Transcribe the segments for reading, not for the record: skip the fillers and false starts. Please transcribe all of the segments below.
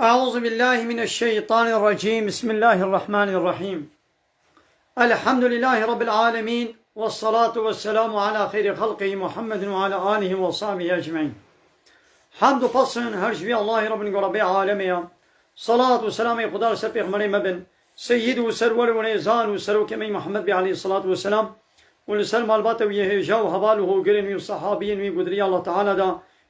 أعوذ بالله من الشيطان الرجيم. بسم الله الرحمن الرحيم. الحمد لله رب العالمين، والصلاة والسلام على خير خلقه محمد وعلى آله وصحبه أجمعين. حمد فصل هرجبي الله رب رب عالمي، صلاة وسلام قدار سبيق مريم بن سيد وسرور ونيزان وسرو كمي محمد بي عليه الصلاة والسلام ونسلم الباتويه جاو حباله قرن وصحابين وقدري الله تعالى دا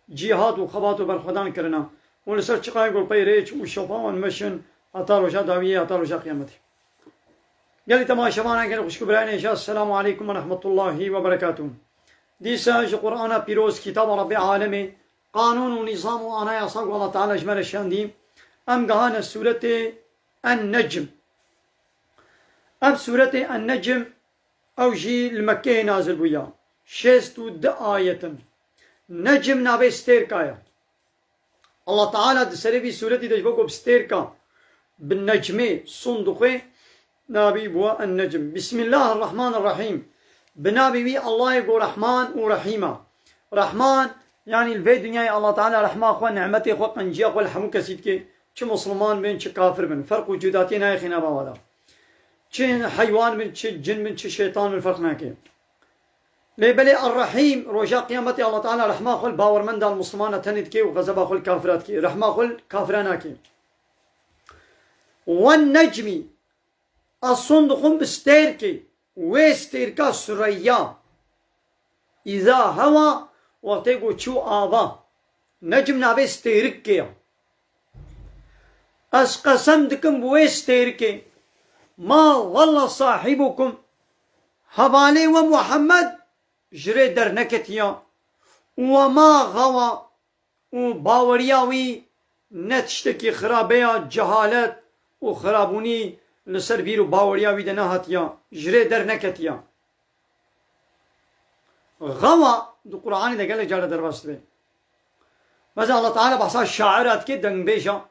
جهاد وخبات وبرخدان کرنا ونسر چقای گل پی ریچ و شفاون مشن اتا روشا داویه اتا روشا قیامتی. گلی تماشاوانا گلی خوشکو براینه السلام علیکم ورحمة الله وبركاته. دیسا جو قرآن پیروز کتاب رب عالمی قانون و نظام و آنای اصاق والله تعالى جمال الشاندی ام گهان سورة النجم. اب سورة النجم او جي المكي نازل بويا شستو د آية نجم نابي ستير كايا الله تعالى دسري في سورة دجبوكو بستير كا بالنجمي صندوقي نابي بوا النجم. بسم الله الرحمن الرحيم. بنابي بي الله يقول رحمن ورحيمة. رحمن يعني الفي دنيا الله تعالى رحمة اخوان نعمتي اخوان قنجي اخوان الحمو كسيدكي چه مسلمان بين چه كافر بين فرق وجوداتي ناي خينا باوادا چه حيوان من چه جن من چه شيطان من فرق ناكي ليبلي الرحيم روجا قيامتي الله تعالى رحمة خل باور من دا المسلمان تند كي وغزبا خل كافرات كي رحمة خل كافرانا كي. والنجمي الصندوق بستير كي ويستير كا سريا إذا هوا وقتيقو چو آبا نجم نابي ستيرك كي أس قسم دكم بويستير كي ما والله صاحبكم حوالي ومحمد جري در نكتيا وما غوا وباورياوي نتشتكي خرابيا جهالت وخرابوني لسر بيرو باورياوي دناهاتيا جري در نكتيا غوا دو قرآن دا قال جارة در بستوي ماذا الله تعالى بحثا الشاعرات كي دنگ بيشا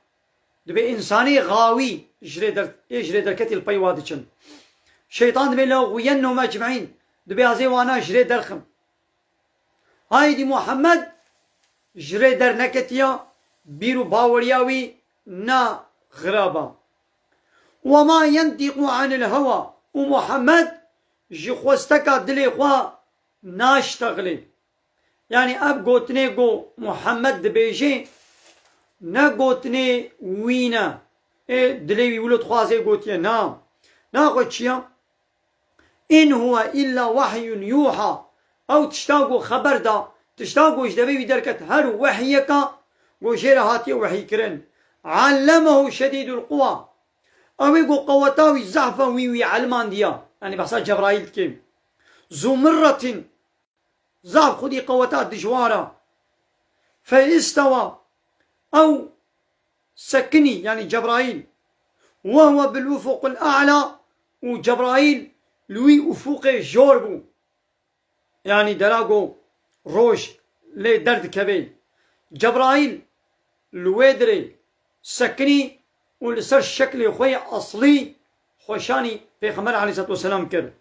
دبي إنساني غاوي جري در كتل بيوادي شيطان دبي لو غوينهم أجمعين دبي هذي وانا جري درخم هايدي محمد جري در نكتيا بيرو باورياوي نا غرابا وما ينطق عن الهوى ومحمد جي خوستكا دلي خوا ناشتغلي يعني اب قوتني قو محمد دبيجي نا قوتني وينا ايه دلي ولد خوازي قوتيا نا قوتشيا إن هو إلا وحي يوحى أو تشتاقوا خبر دا تشتاقوا إجدبي بدركة هر وحيك وجير هاتي وحي كرن علمه شديد القوى أو يقول قوتاوي زعفا ويوي علمان ديا يعني بحصا جبرائيل كيم ذو مرة زعف خدي قوتات دجوارا فاستوى أو سكني يعني جبرائيل وهو بالأفق الأعلى وجبرائيل لوي أفوق جوربو يعني دراغو روش لي درد كبي جبرائيل لويدري سكني ولسر شكل خوي أصلي خوشاني پیغمبر عليه الصلاة والسلام كر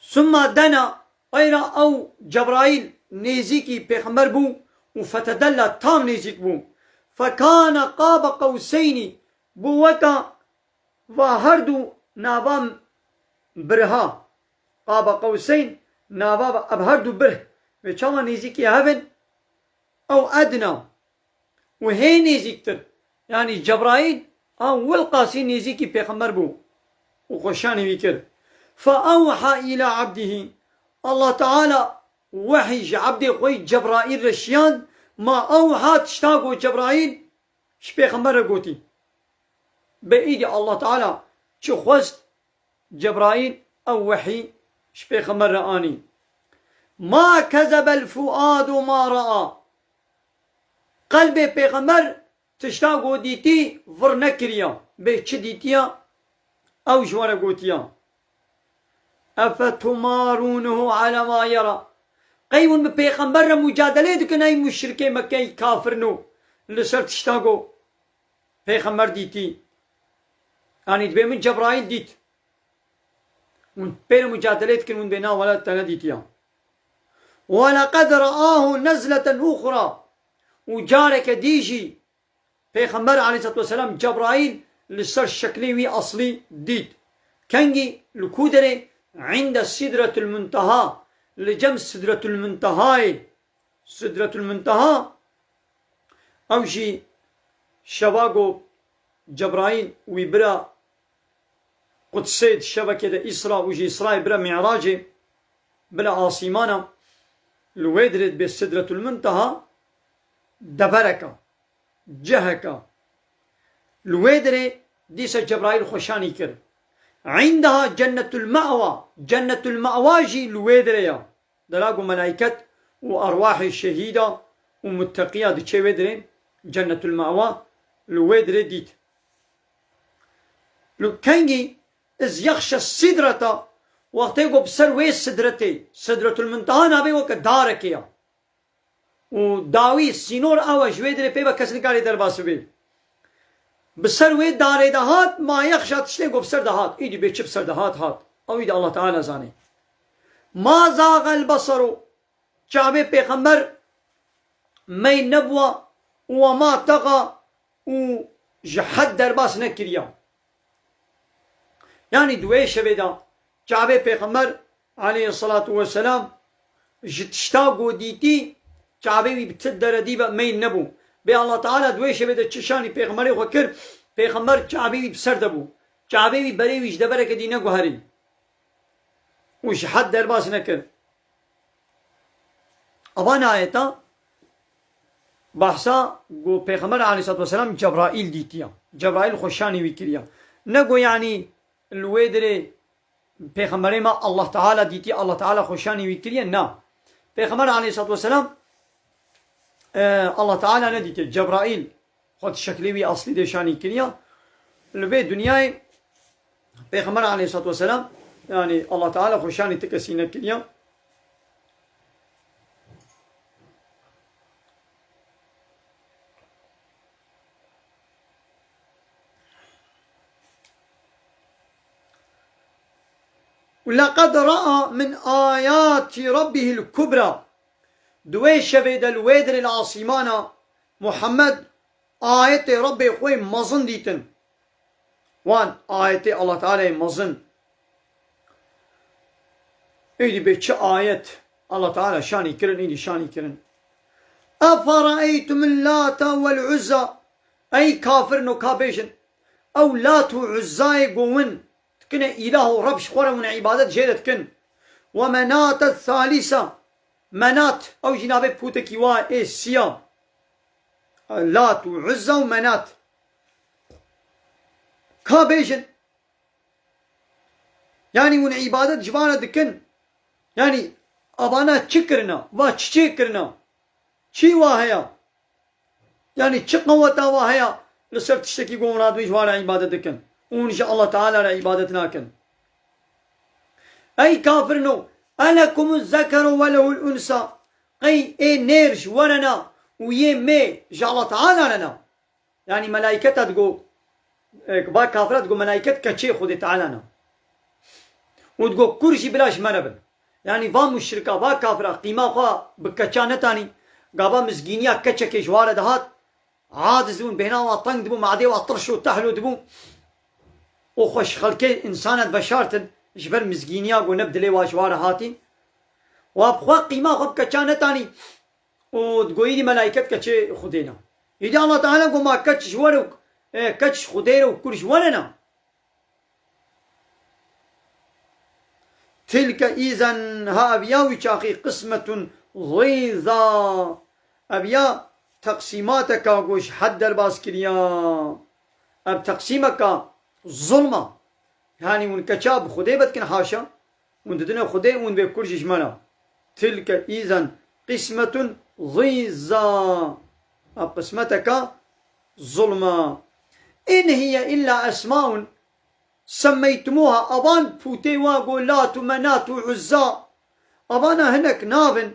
ثم دنا غير أو جبرائيل نيزيكي پیغمبر بو وفتدلى تام نيزيك بو فكان قاب قوسين بوكا وهردو نابام برها قاب قوسين ناباب أبهردو بره وچاما نيزيكي هفن أو أدنى وهي نيزيكتر يعني جبرائيل أو القاسي نيزيكي بيغمبر بو وخشاني بكر فأوحى إلى عبده الله تعالى وحي عبده خوي جبرائيل رشيان ما أوحى تشتاقو جبرائيل شبيغمبر قوتي بإيدي الله تعالى شو خوست جبرائيل أو وحي شبيغمبر رآني ما كذب الفؤاد ما رأى قلبي بيغمبر تشتاقو ديتي فرنكريا بيتش ديتيا أو جوارا قوتيا أفتمارونه على ما يرى قيون بيغمبر مجادلة دكن أي مشركي مكي كافرنو لسر تشتاقو بيغمبر ديتي يعني دبي من جبرائيل ديت من بين مجادلات كن من بينا ولا تنديتيا ولقد رآه نزلة أخرى وجارك ديجي پیغمبر علیه الصلاة والسلام جبرائیل لسر شکلی وی اصلی دید کنگی لکودره عند سدرة المنتهى لجم سدرة المنتهى سدرة المنتهى اوشي شواغو جبرائيل ويبرا قدسيد شبكة إسراء وجي إسراء برا معراجي بلا آسيمانا لويدرد بسدرة المنتهى دبركا جهكا لويدري ديس جبرائيل خوشاني كر عندها جنة المأوى جنة المأوى جي لويدريا دلاغو ملائكة وأرواح الشهيدة ومتقية دي چه ويدري جنة المأوى لويدري ديت لو كنجي إذ يخشى السدرة وقتيقو بسر ويس سدرتي سدرة المنتهى نابي وك داركيا وداوي سينور أوا جويدري بيبا كسن كاري درباسو بي بسر وي داري دهات ما يخشى تشتيقو بسر دهات ايدي بيتش بسر دهات هات او ايدي الله تعالى زاني ما زاغ البصر جابي پیغمبر مي نبوة وما تغى وجحد درباس نكريا يعني دوي شبيدا جابي پیغمبر عليه الصلاة والسلام جتشتاقو ديتي جابي بتدر ديبا مي نبو بي الله تعالى دوي شبيدا تشاني پیغمبري وكر پیغمبر جابي بسر دبو جابي بري ويش دبرك دينا گوهري وجحد درباس نكر ابان آيتا بحثا گو پیغمبر عليه الصلاة والسلام جبرائيل ديتيا جبرائيل خوشاني وكريا نگو يعني الويدري پیغمبر ما الله تعالى ديتي الله تعالى خوشاني وكريا نا پیغمبر عليه الصلاة والسلام الله تعالى نديتي جبرائيل خود شكلي اصلي دي شاني كريا البي دنياي پیغمبر عليه الصلاة والسلام يعني الله تعالى خوشاني تكسينا كريا ولقد رأى من آيات ربه الكبرى دوي شفيد الويدر العاصمانا محمد آيات ربي خوي مزن ديتن وان آيات الله تعالى مزن ايدي بيتش آيات الله تعالى شاني كرن ايدي شاني كرن أفرأيتم اللات والعزى أي كافر نكابيشن أو لات وعزاي قوين كن إله رب شخورة من عبادة جيدت كن ومنات الثالثة منات أو جنابه بوتكي وا إيه سيا لات وعزة ومنات كابيجن يعني من عبادة جبانة دكن يعني أبانا تشكرنا وتشكرنا شي واهيا يعني تشقوتا واهيا لسر تشتكي قومنا دوي جوانا عبادة دكن وإن شاء الله تعالى لعبادتنا كن أي كافر نو ألكم الذكر وله الأنثى أي نيرش ولنا ويه مي شاء الله تعالى لنا يعني ملائكة تقول با كافرة تقول ملائكة كشي خذ تعالى لنا وتقول كرشي بلاش منبن يعني با مشركة با كافرة قيمة خوا بكتشانتاني قابا مزقينيا كتشكي جوارة دهات عادز دبون بينا وطنق دبون معدي وطرشو تحلو دبون وخوش خلقي إنسانة بشارتن جبر مزقينيا قو نبدلي واجوار هاتي وابخوا قيمة خب كتشانتاني وتقوي دي ملائكة كتشي خدينا إذا الله تعالى قو ما كتش جوارو كتش خدينا وكل جوارنا تلك إذن ها أبيا وشاقي قسمة ضيظا أبيا تقسيماتك قوش حد الباسكريا أب تقسيمك ظلمة يعني من كتاب خدي بتكن حاشا من دنا خدي من بكل جمنا تلك إذن قسمة ضيزى قسمتك ظلمة إن هي إلا أسماء سميتموها أبان بوتي وقولات ومنات وعزى أبانا هناك نابن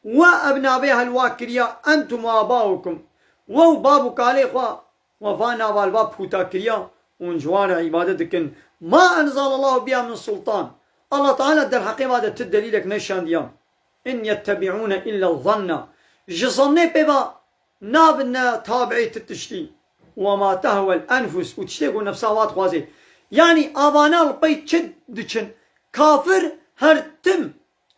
وأبنا بها الواكريا أنتم وآباؤكم وبابك عليه وفانا والباب بوتا كريا ونجوار عبادتكن ما أنزل الله بها من سلطان الله تعالى در حقيقة هذا تدليلك نشان ديان إن يتبعون إلا الظن جظني ببا نابنا تابعي تتشتي وما تهوى الأنفس وتشتيقوا نفسها واتخوازي يعني آبانا البيت شد دچن كافر هرتم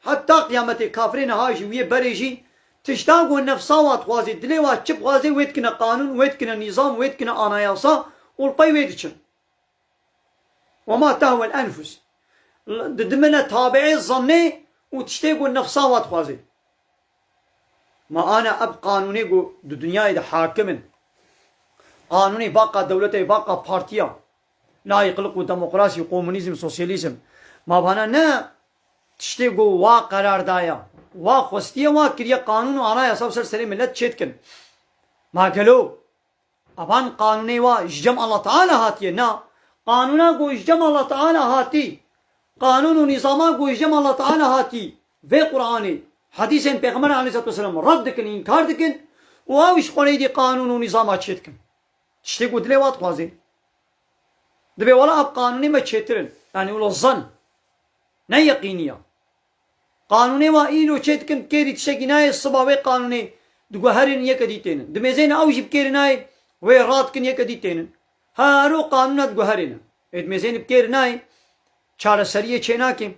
حتى قيامتي كافرين هاجي ويه بريجي تشتاقوا نفسها واتخوازي دلي واتشب خوازي ويتكنا قانون ويتكنا نظام ويتكنا آناياسا والبي ويدچن وما تهوى الأنفس دمنا تابعي الظني وتشتاقوا نفسها واتخوازي ما أنا أب قانوني جو الدنيا إذا حاكمن قانوني باقى دولتي باقى بارتيا لا يقلقوا ديمقراطي وكومونيزم سوسياليزم ما بنا نا تشتيقوا وا قرار دايا وا خوستيا وا كريا قانون وانا يصاب سر ملت تشتكن ما قالوا ابان قانوني وا جم الله تعالى هاتي نا قانونا جو جم الله تعالى هاتي قانون ونظام جو جم الله تعالى هاتي في قراني حديث پیغمبر عليه الصلاه والسلام رد كن انكار دكن واوش قولي دي قانون ونظام تشتكن تشتيقوا دلي وات قازي دبي ولا اب قانوني ما تشترن يعني ولا ظن نه يقينية قانوني وا إيلو تشتكن كيري تشكيناي الصباوي قانوني دقوا هرين يكديتين دمزين أوجب كيرناي ويرات كن يكديتين هارو قانونا دقوا هرين دمزين بكيرناي چار سريه چنا كم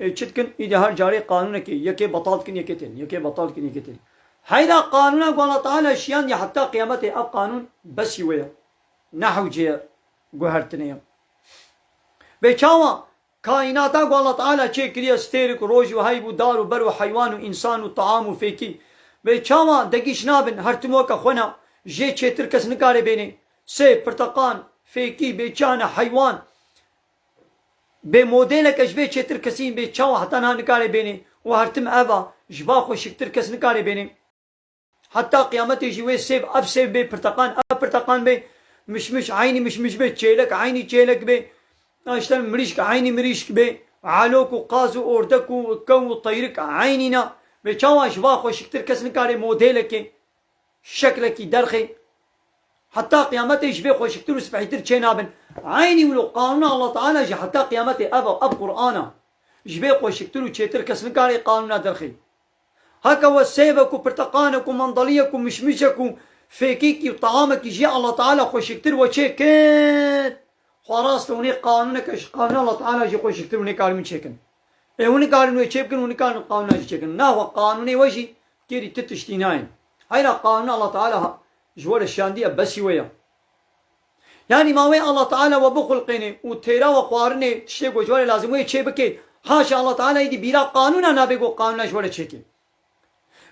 تشتكن إذا هر جاري قانون كي يكي بطال كن يكتين يكي بطال كن يكتين هيدا قانونا قال تعالى شيان حتى قيامته أب قانون بس يويا نحو جي قهرتنيا بيشاوا كائناتا قال الله تعالى شيء كريا ستيرك روج وهيب دار وبر وحيوان وإنسان وطعام وفيكي بيشاوا دقيش نابن هرتموكا خونا جي چتر كس نكاري بيني سي برتقان فيكي بيشانا حيوان بموديلك اجبي چتر كسين بيشاوا حتى نكاري بيني وهرتم أبا جباخو شكتر كس نكاري بيني حتى قيامتي جوي سيب أب سيب بي برتقان أب برتقان بي مش عيني مش بي تشيلك عيني تشيلك بي اشتن مريشك عيني مريشك بي علوك وقازو اوردك وكو طيرك عينينا بيشاواش باخو شكتر كسن كاري موديلك شكلك درخي حتى قيامتي جبي خو شكتر سبحيتر تشينابن عيني ولو قانون الله تعالى جي حتى قيامتي اب قرانا جبي خو شكتر تشيتر كسن كاري قانون درخي هكا وسيبك وبرتقانك ومنضليك ومشمشك فيكيك وطعامك يجي الله تعالى خو شكتر وشيكت خلاص وني قانونك قانون الله تعالى يجي خوش يكتب وني قانون شكن وني قانون يشيبكن وني قانون قانون شكن نا هو قانوني وجي كيري تتشتيناين هاي قانون الله تعالى جوار الشاندية بس ويا يعني ما وين الله تعالى وبخلقني وتيرا وقارني تشتيقو جوار لازم ويشيبكي حاشا الله تعالى يدي بيرا قانون انا بيقو قانون جوار شكن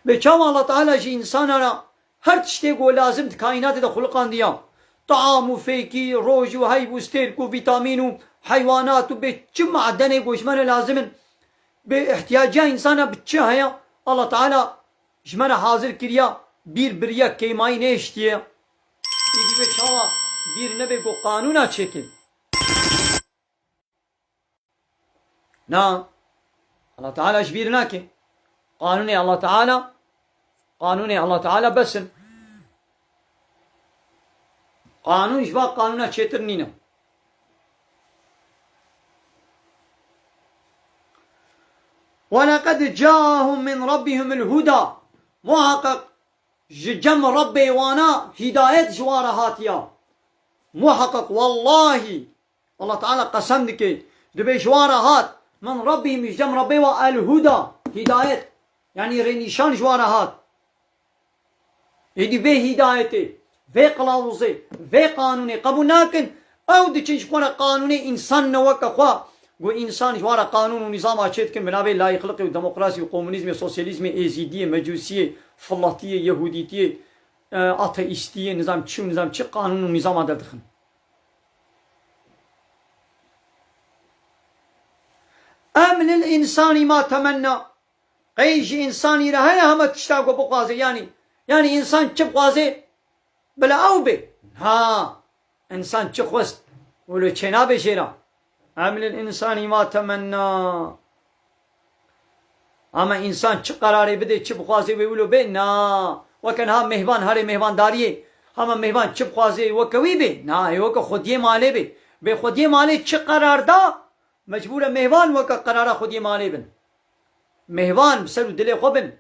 بيشاو الله تعالى جي انسان انا هر تشتيقو لازم كائنات ده خلقان ديا طعام وفيكي روج وهيب وستيرك وفيتامين وحيوانات وبتشم معدني وجمانه لازم باحتياجها انسانه بتشهيا الله تعالى جمانه حاضر كريا بير بريا كيماي نيشتيه يجي بتشوا بير نبي قو قانونا تشكل نعم الله تعالى جبيرناك قانوني الله تعالى بس قانون جوا قانونا چتر نينا ولقد جاءهم من ربهم الهدى محقق جم ربي وانا هداية جوار هاتيا محقق والله الله تعالى قسم دكي دبي جوار هات من ربهم جم ربي والهدى هداية يعني رنيشان جوار هات يدي به هدايتي في قلاوزي في قانوني قبول ناكن او دي چنش قونا قانوني انسان نوكا خوا قو انسان جوارا قانون ونظام اشيت كن بنابي لا يخلقي وديمقراطي وكومونيزم وسوسياليزم ايزيدية مجوسية فلاطية يهوديتية اتيستية نظام چه قانون ونظام هذا دخن ام للانسان ما تمنى قيج انساني لها هم تشتاقوا بقوازي يعني انسان چه بقوازي بلا او بي ها انسان چه خوست ولو چنا بشيرا عمل الانسان ما تمنى اما انسان چه قراري بده چه بخوازي ولو بي نا وكان ها مهمان هاري مهمان داريه هم مهمان چه بخوازي وكوي بي نا يوك خوديه مالي بي خوديه مالي چه قرار دا مجبور مهمان وك قرار خوديه مالي بن مهمان بسر دل خوبن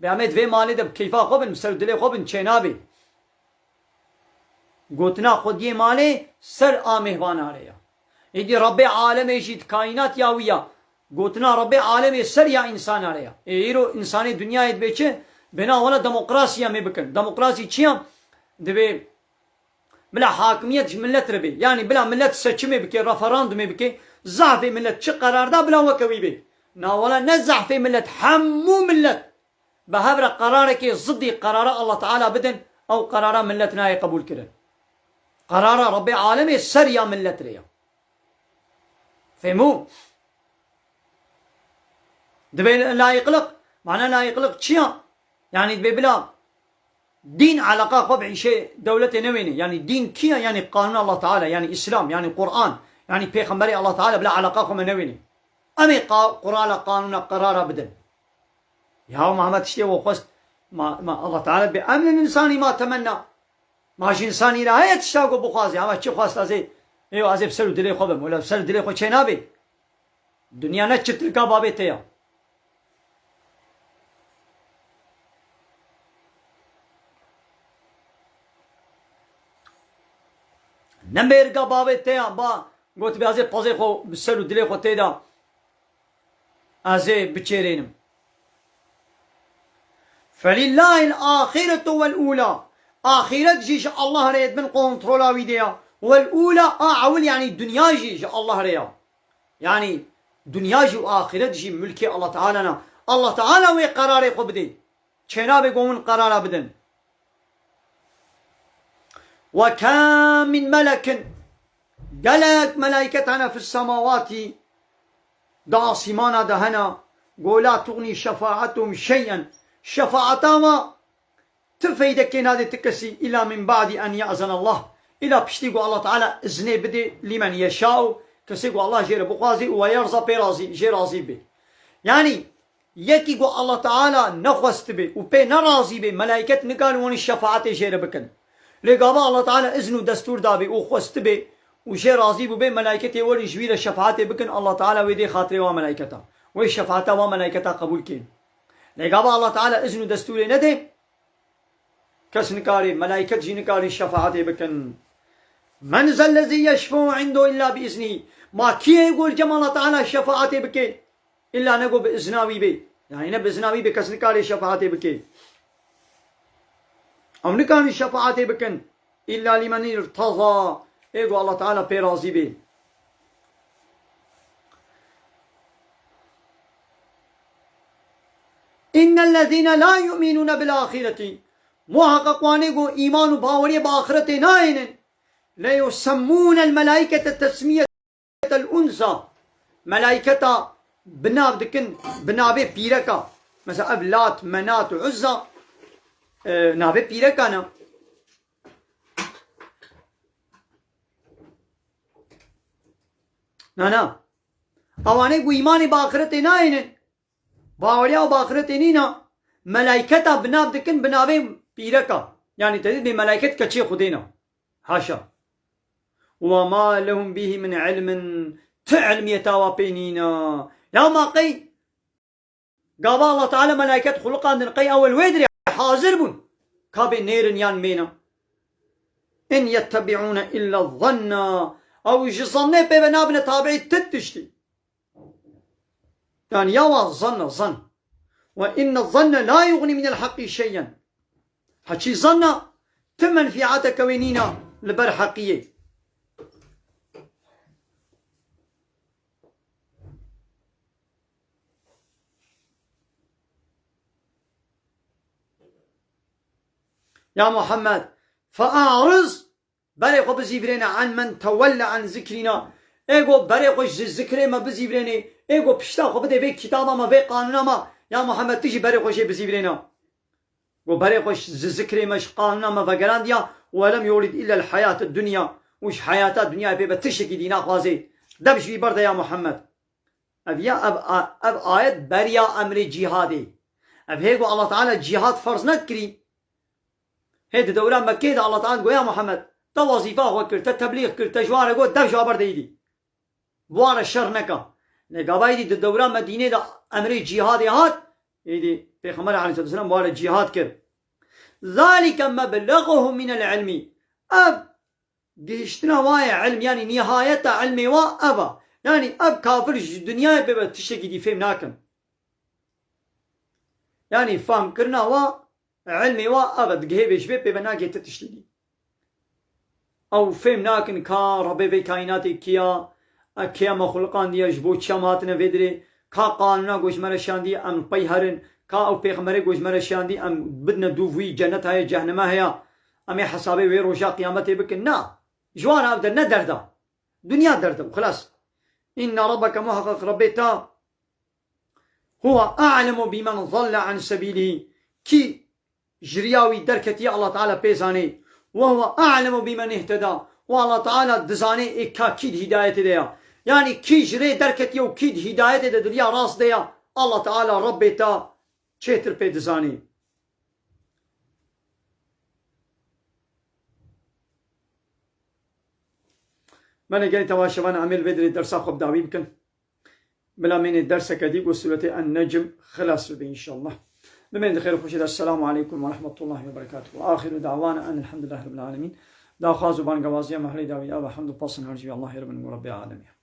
بأمد في مالي دب كيفا خوبن سر دلي خوبن چنابي قوتنا خودي مالي سر آمهوان آريا إدي رب عالم يجيد كائنات ياويا قوتنا رب عالم سر يا إنسان آريا إيرو إنساني دنيا يد بيچه بنا ولا ديمقراطية مي بكن ديمقراطي چيا دبي بلا حاكمية ملت ربي يعني بلا ملت سچمي بكي رفراندومي بكي ضعف ملت چه قرار دا بلا وكوي بي نا ولا نزع في ملت حمو ملت بهبر قرارك ضدي قرار الله تعالى بدن او قرار ملتنا قبول كرن قرار ربي عالمي سر يا ملت ريا فهموا دبي لا يقلق معناه لا يقلق چيا يعني دبي بلا دين علاقة قبع شيء دولة نويني يعني دين كيا يعني قانون الله تعالى يعني إسلام يعني قرآن يعني بيغمبري الله تعالى بلا علاقة قم نويني أمي قرآن قانون قرار بدن يا محمد تشتي وقست ما الله تعالى بأمن الإنسان ما تمنى ماش إنساني لا هي تشتاقوا بخوازي أما تشي خواست أزي ايوه أزي بسلو دلي خوبم ولا بسلو دلي خو چنابي دنيا نتشت لك بابي تيا نمبر بابي تيا با قلت بي أزي بازي خو بسلو دلي خو تيدا أزي بچيرينم فلله الآخرة والأولى آخرة جيش الله ريد من كنترولا ويديا والأولى أعول يعني الدنيا جيش الله ريا يعني دنيا جي وآخرة جي ملكي الله تعالى الله تعالى وي قراري قبدي چنا بيقومون قرار بدن وكم من ملك قالت ملائكتنا في السماوات داصمانا دهنا قولا تغني شفاعتهم شيئا شفاعتما تفيدك نادي تكسي إلا من بعد أن يأذن الله إلا بشتيقوا الله تعالى إذنه بدي لمن يشاء كسيقوا الله جير بقوازي ويرضى برازي جيرازي به يعني يكيقوا الله تعالى نخوست به وبي نرازي به ملائكة نقالون الشفاعة جير بكن لقابا الله تعالى إذنه دستور دابي وخوست به وجيرازي به ملائكة يولي جوير الشفاعة بكن الله تعالى ويدي خاطري وملائكته والشفاعة وملائكته قبول كين لقابا الله تعالى إذنه دستور ندي كس نكاري ملائكة جي نكاري الشفاعة بكن من ذا الذي يشفع عنده إلا بإذنه ما كي يقول جمال الله تعالى الشفاعة بكي إلا نقول بإذناوي بي يعني نه بإذناوي بي كس نكاري الشفاعة بكي أو نكاري الشفاعة بكن إلا لمن ارتضى يقول الله تعالى بيرازي بي إن الذين لا يؤمنون بالآخرة محققوانه کو ایمان و باوری بآخرت نائن لا يسمون الملائكة تسمية الأنثى ملائكة بناب دكن بنابه بيركا مثلا أبلات منات عزة نابه بيركا نا اوانه کو ایمان بآخرت نائن باوریا و بآخرت نینا ملائكة بناب دكن بنابه بيركا يعني تدري بملائكة كشي خدينا حاشا وما لهم به من علم تعلم يتاوى بينينا يا ما قي قال الله تعالى ملائكة خلقان قي أول ويدري حاضر بون كابي نيرن يان مينا إن يتبعون إلا الظن أو جظن ببنابنا تابعي تتشتي يعني يا ظن وإن الظن لا يغني من الحق شيئا حكي ظن تمن في عاتك وينينا لبر حقية يا محمد فأعرض بريقو بزيبرينا عن من تولى عن ذكرنا ايقو بريقو ذكري ما بزيبريني ايقو بشتاقو بدي بي كتابا ما بي قانونا ما يا محمد تيجي بريقو شي بزيبرينا وبريقوش ذكري مش قانونا ما فقرانديا ولم يولد إلا الحياة الدنيا وش حياة الدنيا بيبا تشكي دينا خوازي دبش في برده يا محمد أب يا أب آيات بريا أمر جهادي أب هيقو الله تعالى جهاد فرض نكري هيد دوران مكة ده الله تعالى يا محمد تا وظيفة وكر تا تبليغ كر تا جوار قول دبش برده يدي بوار الشر نكا نقابايدي دوران مدينة ده أمر جهادي هات يدي پیغمبر علیه السلام وارد جهاد کرد. ذلك مبلغه من العلم. اب گشتنا وای علم یعنی نهایت علم و ابا یعنی اب کافر دنیا به تشکی دی فهم ناکن یعنی فهم کرنا و علم و ابا دگه بهش به ناگه تشتی او فهم ناکن کا رب به کائنات کیا مخلوقان دی جبو چمات نه ودری کا قانونا گوش مرشاندی ام پی هرن کا او پیغمبر گوش مرشاندی ام بدنا دووی جنت های جهنم هيا ام حسابي وي روجا قيامته بك نا جوان ابدا ندردا دنيا دردا وخلاص. ان ربك محقق ربيتا هو اعلم بمن ضل عن سبيله كي جرياوي دركتي الله تعالى بيزاني وهو اعلم بمن اهتدى والله تعالى دزاني اكيد هدايه ديا يعني كي جري دركتي وكيد هدايه دي دنيا راس ديا الله تعالى ربيتا چتر بي دزاني. من قال تواشبان عمل بدري درسا خب داوي بكن بلا من الدرس كديك وسورة النجم خلاص ان شاء الله. بمن خير خوش السلام عليكم ورحمة الله وبركاته واخر دعوانا ان الحمد لله رب العالمين. دا خازو بان غوازيا محلي داوي ابا حمد بصن هرجي الله رب العالمين.